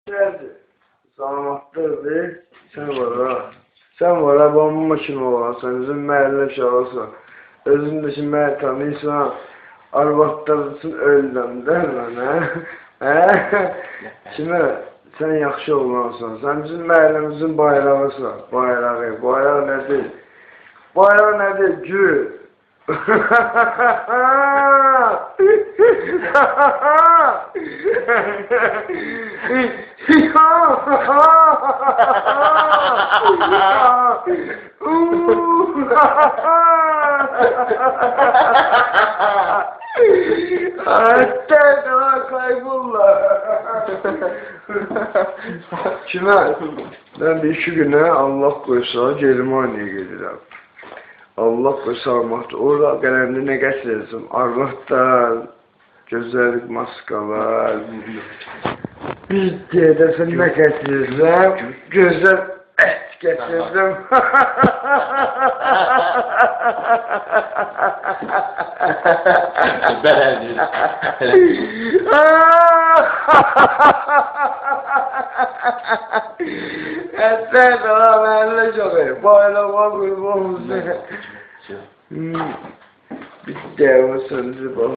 Geldi. Salamatlıdır. Sen var ha bomba kimi olarsan, özün məhəllə uşağısan. Özündəki məhəl tanıysan, arvadlarısın öldən, deyil lan, hə? Kimi, sən yaxşı olansan, sən bizim məhəlləmizin bayrağısan, bayrağı. Bayraq nədir? Bayraq nədir? Gül. Hatta kaybollar. Kime? Ben bir iki güne Allah koysa Germaniye gelirəm. Allah koysa Armaqda. Orada qələmdə nə gətirirəm? Armaqdan, gözəllik maskalar. Bir deyəsən nə gətirirəm? Gözəl ət gətirirəm. Ətlər daha məhəllə çoxu. Bayrama qurbanımızı. Bir dəvə söndürüb